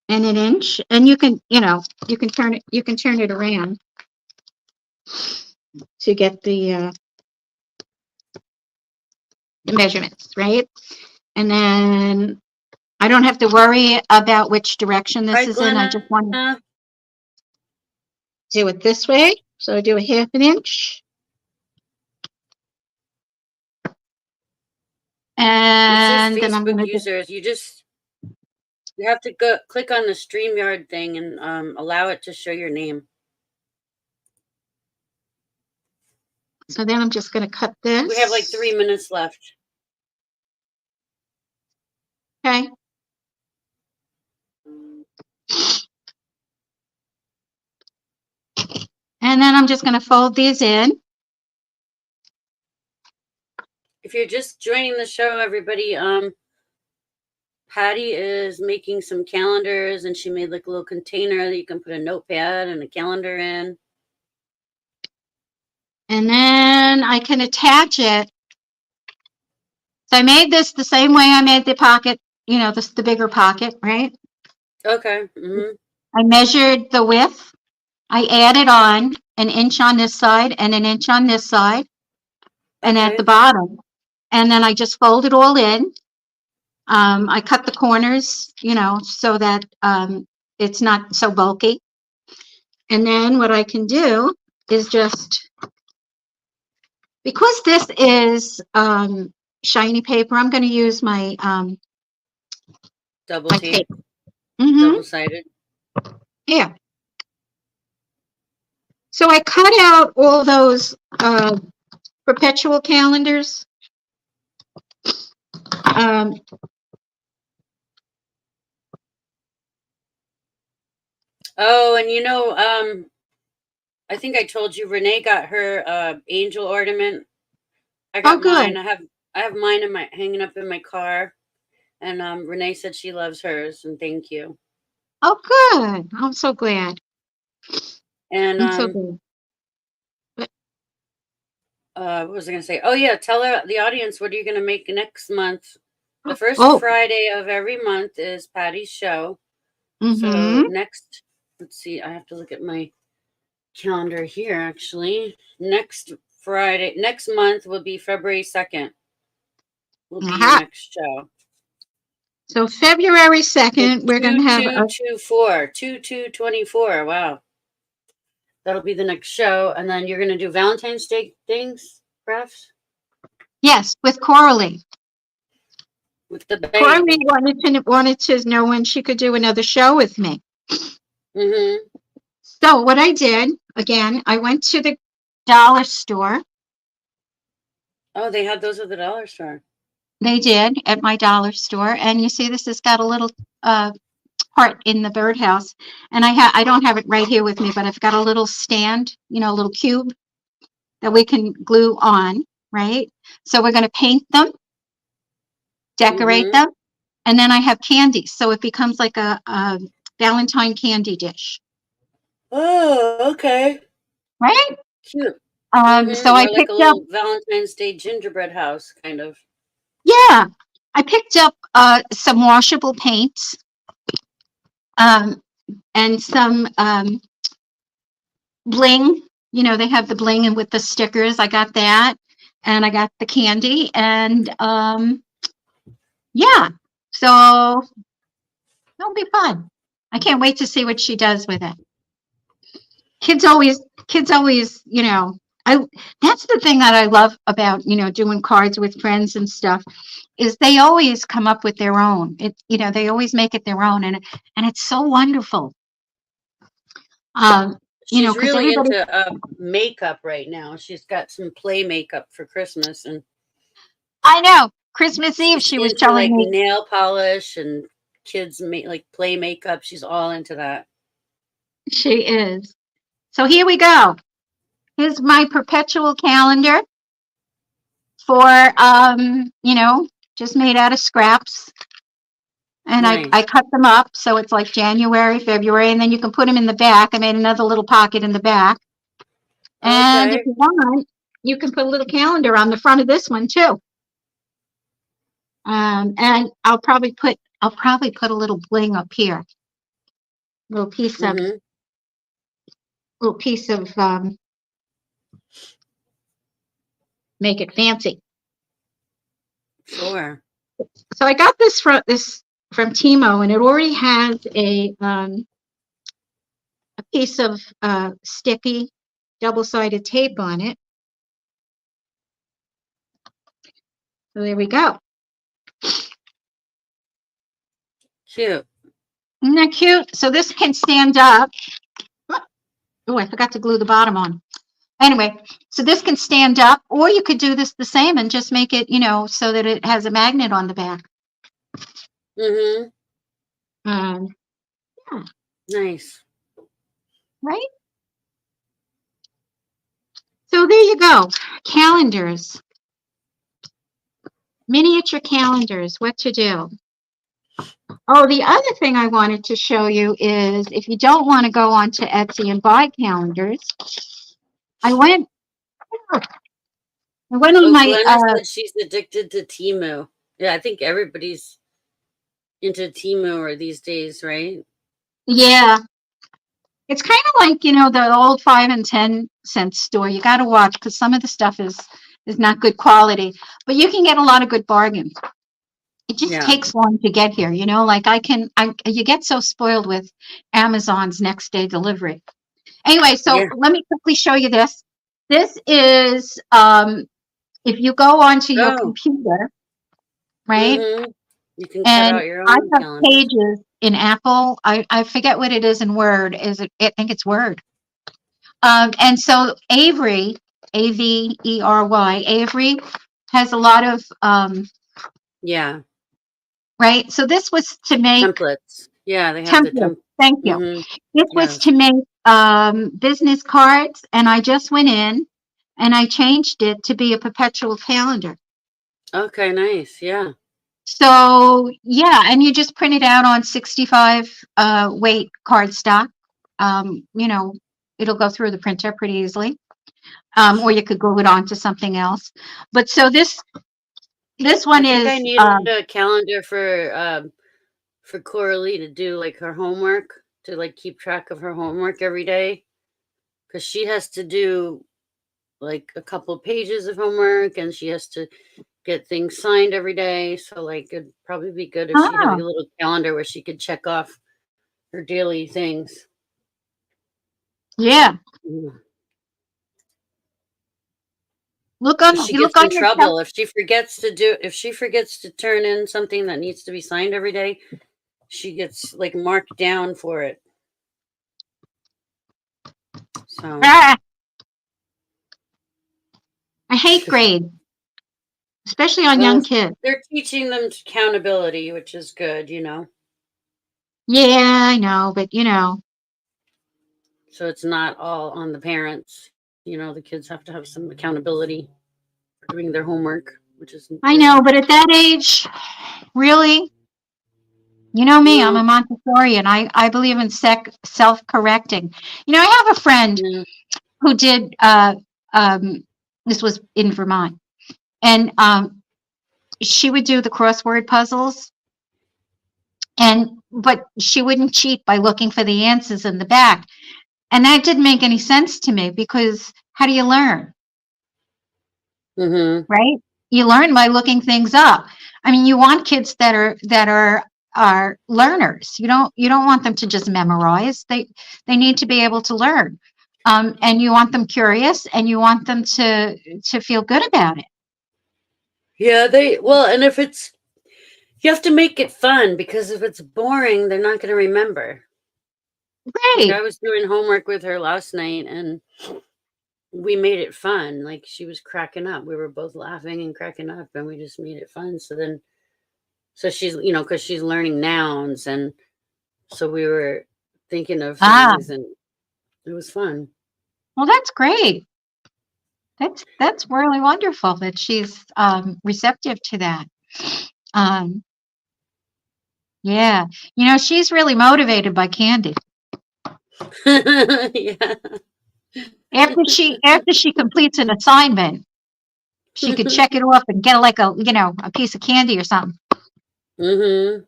and an inch. And you can turn it around to get the measurements, right? And then I don't have to worry about which direction this Hi, is in. I just want to Glenna. do it this way. So I do a half an inch. It says And then I'm Facebook going to do, users. You just You have to go click on the StreamYard thing and allow it to show your name. So then I'm just going to cut this. We have like 3 minutes left. Okay. And then I'm just going to fold these in. If you're just joining the show, everybody, Patti is making some calendars, and she made like a little container that you can put a notepad and a calendar in. And then I can attach it. So I made this the same way I made the pocket, you know, the bigger pocket, right? Okay. Mm-hmm. I measured the width. I added on an inch on this side and an inch on this side and at the Okay. bottom. And then I just fold it all in. I cut the corners, you know, so that it's not so bulky. And then what I can do is just, because this is shiny paper, I'm going to use my Double my tape. tape. Mm-hmm. Double-sided. Yeah. So I cut out all those perpetual calendars. Oh, and you know, I think I told you Renee got her angel ornament. I got mine. Good. I have mine in my hanging up in my car, and Renee said she loves hers, and thank you. Oh, good. I'm so glad. And I'm so glad. what was I going to say? Oh yeah, tell the audience what are you going to make next month? The first Oh. Friday of every month is Patti's show. Mm-hmm. So next, let's see. I have to look at my calendar here. Actually, next month will be February 2nd. Will be your next show. So February 2nd, we're going to have a 2224. Wow. That'll be the next show. And then you're going to do Valentine's Day things, perhaps? Yes, with Coralie. With the baby. Coralie wanted to know when she could do another show with me. Mm-hmm. So what I did, again, I went to the dollar store. Oh, they had those at the dollar store. They did at my dollar store. And you see, this has got a little part in the birdhouse. And I don't have it right here with me, but I've got a little stand, you know, a little cube that we can glue on, right? So we're going to paint them, decorate them, and then I have candy. So it becomes like a Valentine candy dish. Oh, okay. Right? Cute. So I or like picked a up, little Valentine's Day gingerbread house, kind of. yeah, I picked up some washable paints and some bling. You know, they have the bling and with the stickers. I got that, and I got the candy, and yeah. So it'll be fun. I can't wait to see what she does with it. Kids always, you know, that's the thing that I love about, you know, doing cards with friends and stuff, is they always come up with their own. You know, they always make it their own, and it's so wonderful. You know, She's because really everybody. into makeup right now. She's got some play makeup for Christmas, and I know. Christmas Eve, she's she was into telling like me. nail polish and kids make like play makeup. She's all into that. She is. So here we go. Here's my perpetual calendar for, you know, just made out of scraps. And Nice. I cut them up, so it's like January, February, and then you can put them in the back. I made another little pocket in the back. And if you want, you can put a little calendar on the front of this one too. And I'll probably put a little bling up here. Little piece of make it fancy. Sure. So I got this from Timo, and it already has a piece of sticky double-sided tape on it. So there we go. Cute. Isn't that cute? So this can stand up. Oh, I forgot to glue the bottom on. Anyway, so this can stand up, or you could do this the same and just make it, so that it has a magnet on the back. Mm-hmm. Um, yeah, Nice. right? So there you go. Calendars, miniature calendars, what to do. Oh, the other thing I wanted to show you is if you don't want to go onto Etsy and buy calendars, I went on Oh, my, Glenna said she's addicted to Timu. Yeah, I think everybody's into Timu or these days, right? yeah, it's kind of like, the old 5 and 10 cent store. You got to watch because some of the stuff is not good quality, but you can get a lot of good bargains. It just Yeah. takes long to get here, like you get so spoiled with Amazon's next day delivery. Anyway, so Yeah. let me quickly show you this. This is, if you go onto your Oh. computer, right? Mm-hmm. You can cut And out your I own have calendars. pages in Apple. I forget what it is in Word. I think it's Word. And so Avery, Avery, Avery has a lot of, Yeah. right? So this was to make Templates. Yeah, they have the templates. Thank you. Mm-hmm. This was Yes. to make business cards, and I just went in and I changed it to be a perpetual calendar. Okay, nice. Yeah. So yeah, and you just print it out on 65 weight cardstock. It'll go through the printer pretty easily. Or you could glue it onto something else. But so this I one think I is need a calendar for Coralie to do like her homework, to like keep track of her homework every day, because she has to do like a couple pages of homework and she has to get things signed every day. So like it'd probably be good if she had like oh a little calendar where she could check off her daily things. yeah. Mm. She You gets look on in your tel- trouble if she forgets to turn in something that needs to be signed every day. She gets like marked down for it. So ah, I hate grades, especially on well, young kids. they're teaching them accountability, which is good, Yeah, I know, but so it's not all on the parents. The kids have to have some accountability for doing their homework, which is I good. know, but at that age, really, you know me, I'm a Well, Montessorian. I believe in self-correcting. I have a friend yeah. who did, um, this was in Vermont, and she would do the crossword puzzles, but she wouldn't cheat by looking for the answers in the back. And that didn't make any sense to me because how do you learn? Mm-hmm. Right? You learn by looking things up. I mean, you want kids that are learners. You don't want them to just memorize. They need to be able to learn. And you want them curious, and you want them to feel good about it. Yeah, and if you have to make it fun, because if it's boring, they're not going to remember. Like Right. I was doing homework with her last night and we made it fun. Like she was cracking up. We were both laughing and cracking up and we just made it fun. So she's, because she's learning nouns, and so we were thinking of Ah, things and it was fun. well, that's great. That's really wonderful that she's receptive to that. Um, yeah, she's really motivated by candy. Yeah. After she completes an assignment, she could check it off and get like a piece of candy or something. Mm-hmm.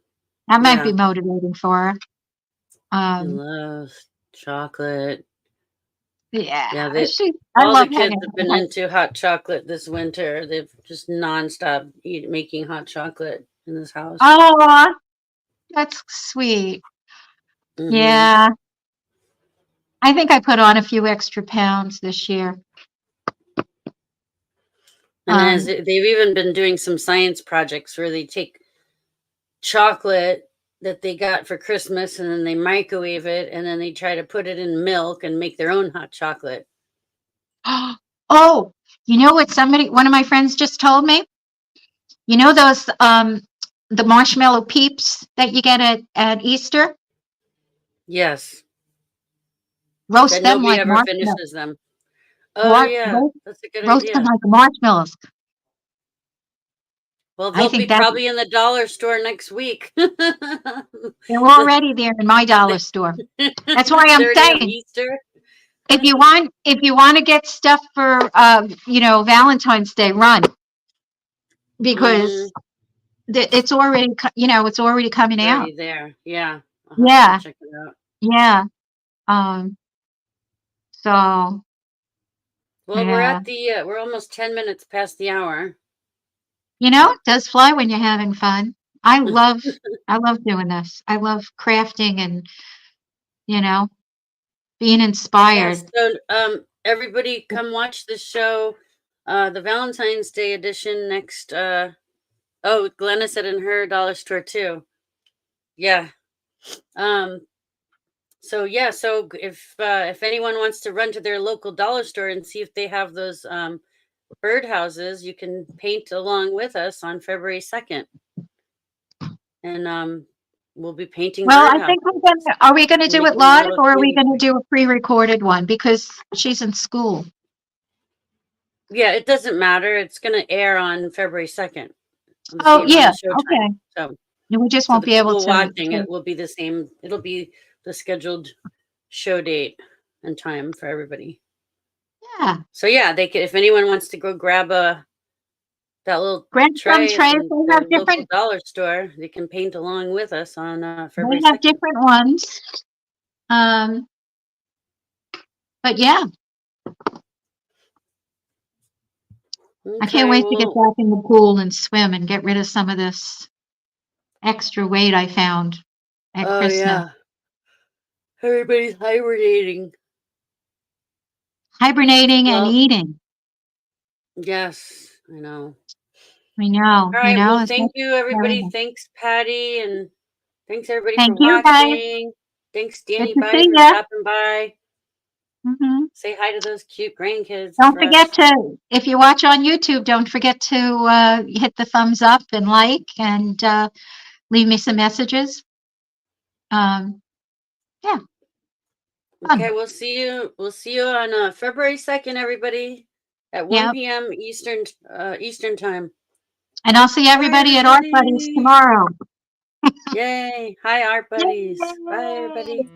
That might be Yeah. motivating for her. She Um, loves chocolate. Yeah, yeah, I all the love kids hanging have out been with her. into hot chocolate this winter. They've just nonstop making hot chocolate in this house. Oh, that's sweet. Hmm. Yeah, I think I put on a few extra pounds this year. And Um, they've even been doing some science projects where they take chocolate that they got for Christmas, and then they microwave it, and then they try to put it in milk and make their own hot chocolate. Oh, you know what one of my friends just told me? You know those the marshmallow peeps that you get at Easter? Yes, Roast that them nobody like ever marshmallows. finishes them. Oh yeah, Roast, that's a good roast them idea. like marshmallows. Well, I they'll be think that probably in the dollar store next week. they're already there in my dollar store. That's why They I'm already have saying Easter. if you want to get stuff for Valentine's Day, run Mm, because it's already it's already coming it's out. already there. Yeah, I'll have to Yeah, check it out. yeah. Um. So Well, yeah, we're almost 10 minutes past the hour. it does fly when you're having fun. I love doing this. I love crafting and you know being Yes. inspired. So, everybody come watch the show, the Valentine's Day edition next. Oh, Glenna said in her dollar store too. Yeah. Um. So yeah. So if anyone wants to run to their local dollar store and see if they have those birdhouses, you can paint along with us on February 2nd, and we'll be painting Well, I birdhouses, think are we gonna do it making a live little or are we candy gonna cane. do a pre-recorded one because she's in school? Yeah, it doesn't matter. It's going to air on February 2nd on the Oh, same on yeah, the Showtime. okay. So No, we just so won't the be able people to watching it will be the same. It'll be the scheduled show date and time for everybody. yeah, So yeah, they could, if anyone wants to go grab that little grab some tray at trays. They their have local different dollar store, they can paint along with us on they February have 2nd. different ones. Um, but yeah, I can't Okay, wait to get well, back in the pool and swim and get rid of some of this extra weight I found at oh Christmas. yeah, everybody's hibernating. Hibernating and Well, eating. yes, I know. I know, All right. Well, it's thank you, everybody. terrible. Thanks, Patty, and thanks everybody for Thank you guys. watching. Thanks, Good Danny to Bye, see for ya. stopping by. Hmm. Say hi to those cute grandkids Don't for us. forget if you watch on YouTube, don't forget to hit the thumbs up and like and leave me some messages. Yeah, Okay, fun. we'll see you. We'll see you on February 2nd, everybody, at 1 Yeah. p.m. Eastern time. And I'll see Bye, everybody at Art Buddies everybody. tomorrow. Yay. Hi, Art Buddies. Bye, Yay! everybody.